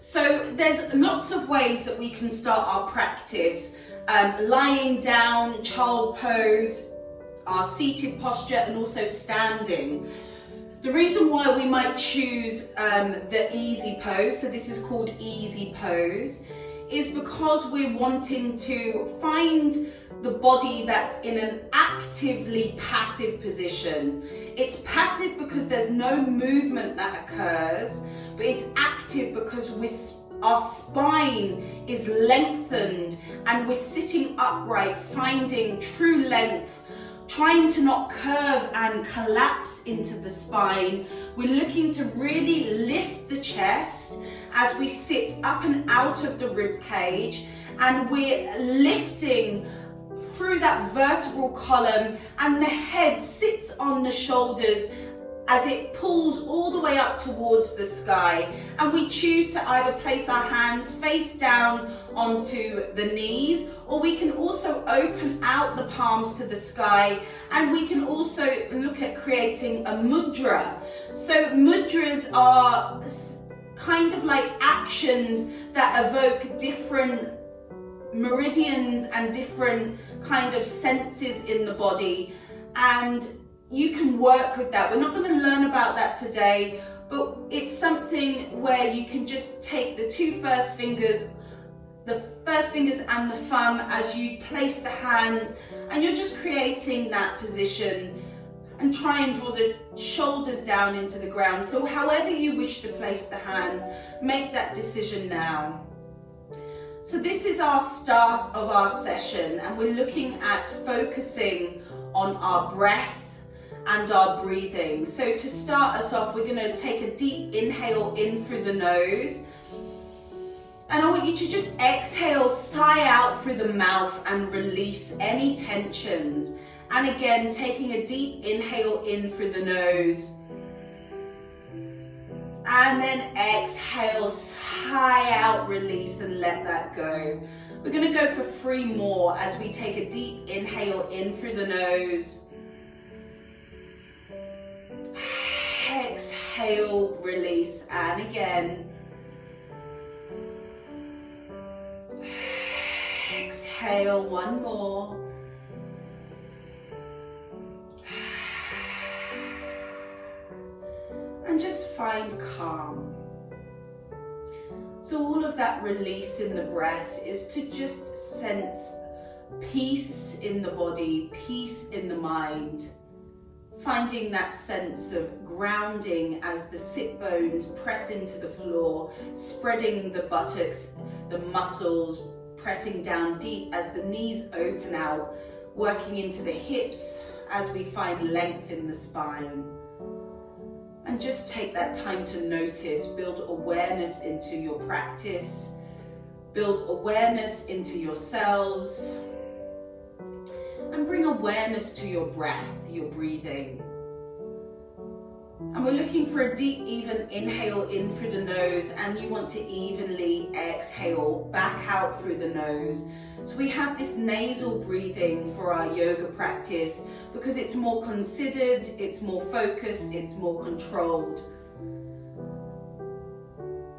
So there's lots of ways that we can start our practice. Lying down, child pose, our seated posture, and also standing. The reason why we might choose the easy pose, so this is called easy pose, is because we're wanting to find the body that's in an actively passive position. It's passive because there's no movement that occurs, but it's active because our spine is lengthened and we're sitting upright, finding true length, trying to not curve and collapse into the spine. We're looking to really lift the chest as we sit up and out of the rib cage, and we're lifting through that vertebral column, and the head sits on the shoulders as it pulls all the way up towards the sky. And we choose to either place our hands face down onto the knees, or we can also open out the palms to the sky, and we can also look at creating a mudra. So mudras are kind of like actions that evoke different meridians and different kind of senses in the body, and you can work with that. We're not going to learn about that today, but it's something where you can just take the first fingers and the thumb as you place the hands, and you're just creating that position, and try and draw the shoulders down into the ground. So however you wish to place the hands, make that decision now. So this is our start of our session, and we're looking at focusing on our breath and our breathing. So to start us off, we're going to take a deep inhale in through the nose, and I want you to just exhale, sigh out through the mouth and release any tensions. And again, taking a deep inhale in through the nose, and then exhale, sigh out, release, and let that go. We're going to go for 3 more as we take a deep inhale in through the nose, exhale, release, and again, exhale, 1 more, and just find calm. So all of that release in the breath is to just sense peace in the body, peace in the mind, finding that sense of grounding as the sit bones press into the floor, spreading the buttocks, the muscles, pressing down deep as the knees open out, working into the hips as we find length in the spine. And just take that time to notice, build awareness into your practice, build awareness into yourselves, and bring awareness to your breath, your breathing. And we're looking for a deep, even inhale in through the nose, and you want to evenly exhale back out through the nose. So we have this nasal breathing for our yoga practice because it's more considered, it's more focused, it's more controlled.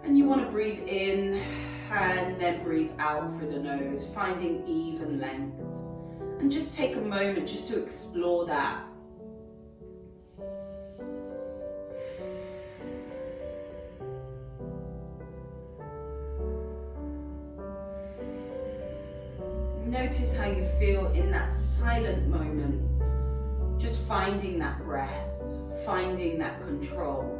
And you want to breathe in and then breathe out through the nose, finding even length. And just take a moment just to explore that. Notice how you feel in that silent moment, just finding that breath, finding that control.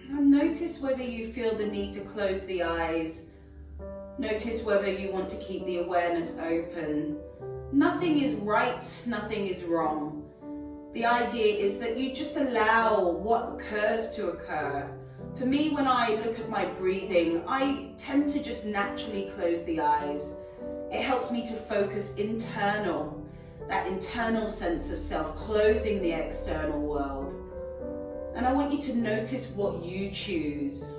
And notice whether you feel the need to close the eyes. Notice whether you want to keep the awareness open. Nothing is right, nothing is wrong. The idea is that you just allow what occurs to occur. For me, when I look at my breathing, I tend to just naturally close the eyes. It helps me to focus that internal sense of self, closing the external world. And I want you to notice what you choose.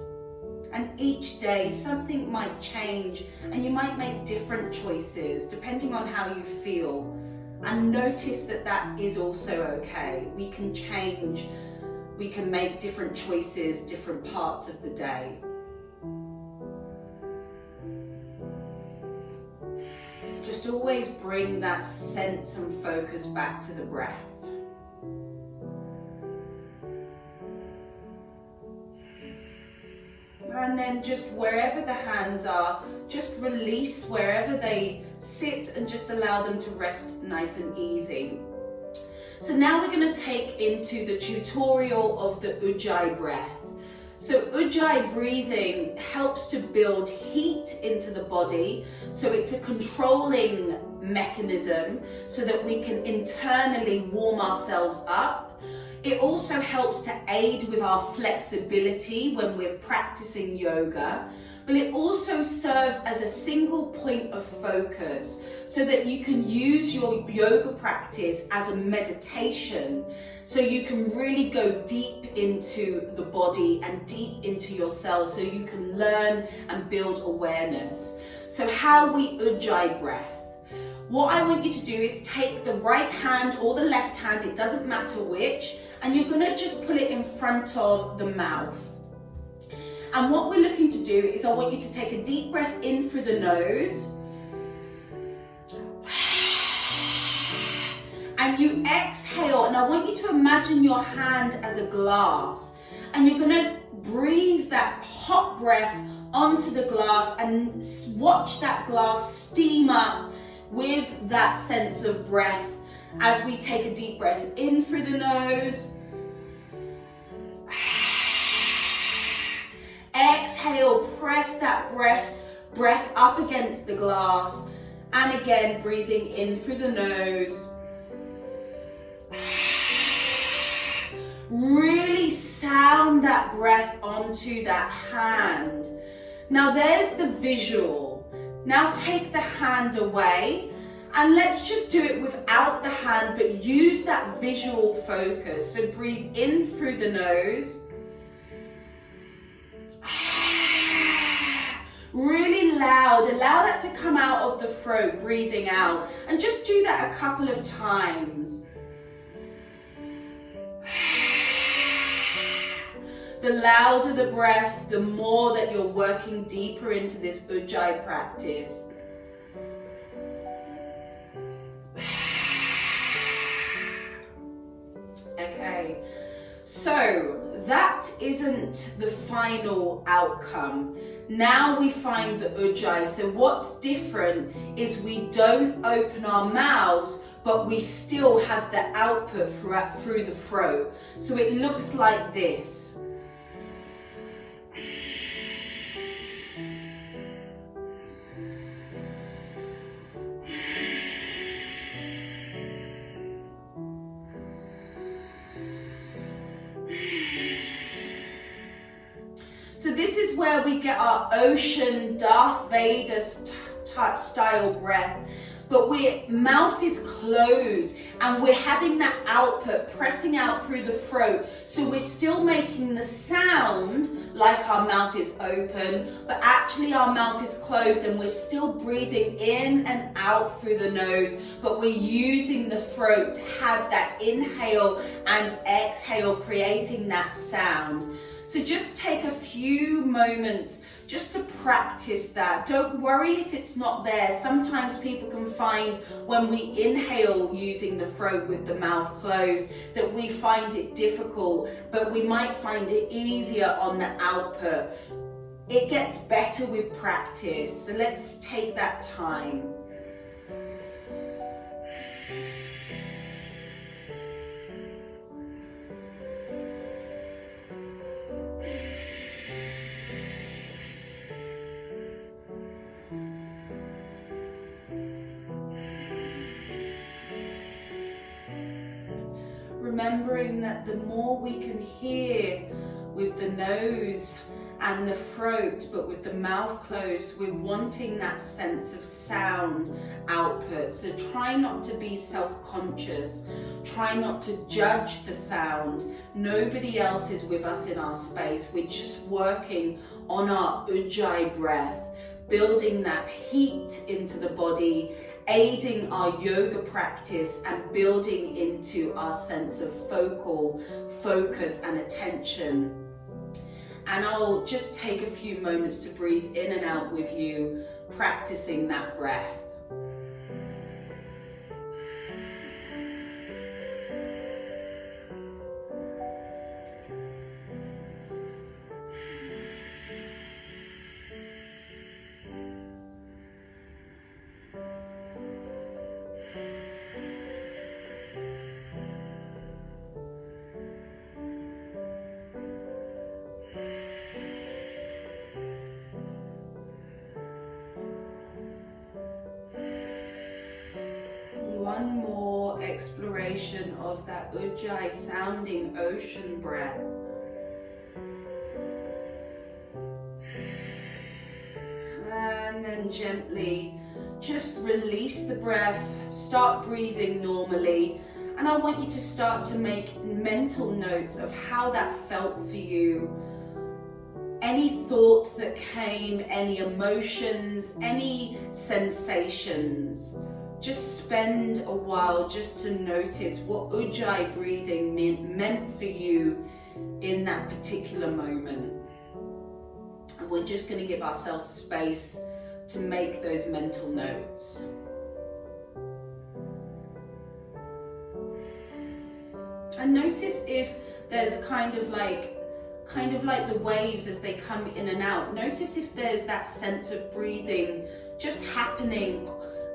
And each day something might change and you might make different choices depending on how you feel. And notice that that is also okay. We can change, we can make different choices, different parts of the day. Just always bring that sense and focus back to the breath. And then just wherever the hands are, just release wherever they sit and just allow them to rest nice and easy. So now we're going to take into the tutorial of the Ujjai breath. So Ujjai breathing helps to build heat into the body. So it's a controlling mechanism so that we can internally warm ourselves up. It also helps to aid with our flexibility when we're practicing yoga, but it also serves as a single point of focus so that you can use your yoga practice as a meditation, so you can really go deep into the body and deep into yourself so you can learn and build awareness. So how we Ujjai breath. What I want you to do is take the right hand or the left hand, it doesn't matter which, and you're going to just put it in front of the mouth. And what we're looking to do is I want you to take a deep breath in through the nose. And you exhale, and I want you to imagine your hand as a glass. And you're going to breathe that hot breath onto the glass and watch that glass steam up with that sense of breath as we take a deep breath in through the nose. Exhale, press that breath up against the glass, and again breathing in through the nose. Really sound that breath onto that hand. Now there's the visual. Now take the hand away and let's just do it without the hand, but use that visual focus. So breathe in through the nose. Really loud, allow that to come out of the throat, breathing out. And just do that a couple of times. The louder the breath, the more that you're working deeper into this Ujjai practice. Okay, so that isn't the final outcome. Now we find the Ujjai. So what's different is we don't open our mouths, but we still have the output through the throat. So it looks like this. So this is where we get our ocean, Darth Vader style breath, but mouth is closed and we're having that output pressing out through the throat. So we're still making the sound like our mouth is open, but actually our mouth is closed and we're still breathing in and out through the nose, but we're using the throat to have that inhale and exhale, creating that sound. So just take a few moments just to practice that. Don't worry if it's not there. Sometimes people can find when we inhale using the throat with the mouth closed that we find it difficult, but we might find it easier on the output. It gets better with practice. So let's take that time. Remembering that the more we can hear with the nose and the throat, but with the mouth closed, we're wanting that sense of sound output. So try not to be self-conscious. Try not to judge the sound. Nobody else is with us in our space. We're just working on our Ujjai breath, building that heat into the body, aiding our yoga practice and building into our sense of focal focus and attention. And I'll just take a few moments to breathe in and out with you, practicing that breath. One more exploration of that Ujjai sounding ocean breath. And then gently just release the breath, start breathing normally. And I want you to start to make mental notes of how that felt for you. Any thoughts that came, any emotions, any sensations. Just spend a while just to notice what Ujjai breathing meant for you in that particular moment. And we're just going to give ourselves space to make those mental notes. And notice if there's a kind of like the waves as they come in and out. Notice if there's that sense of breathing just happening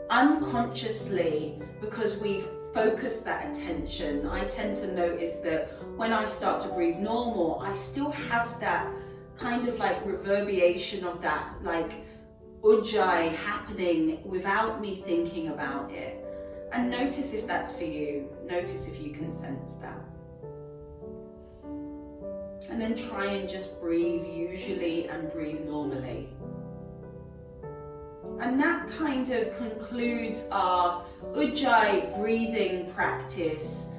unconsciously because we've focused that attention. I tend to notice that when I start to breathe normal, I still have that kind of like reverberation of that like Ujjai happening without me thinking about it. And notice if that's for you. Notice if you can sense that. And then try and just breathe usually and breathe normally. And that kind of concludes our Ujjai breathing practice.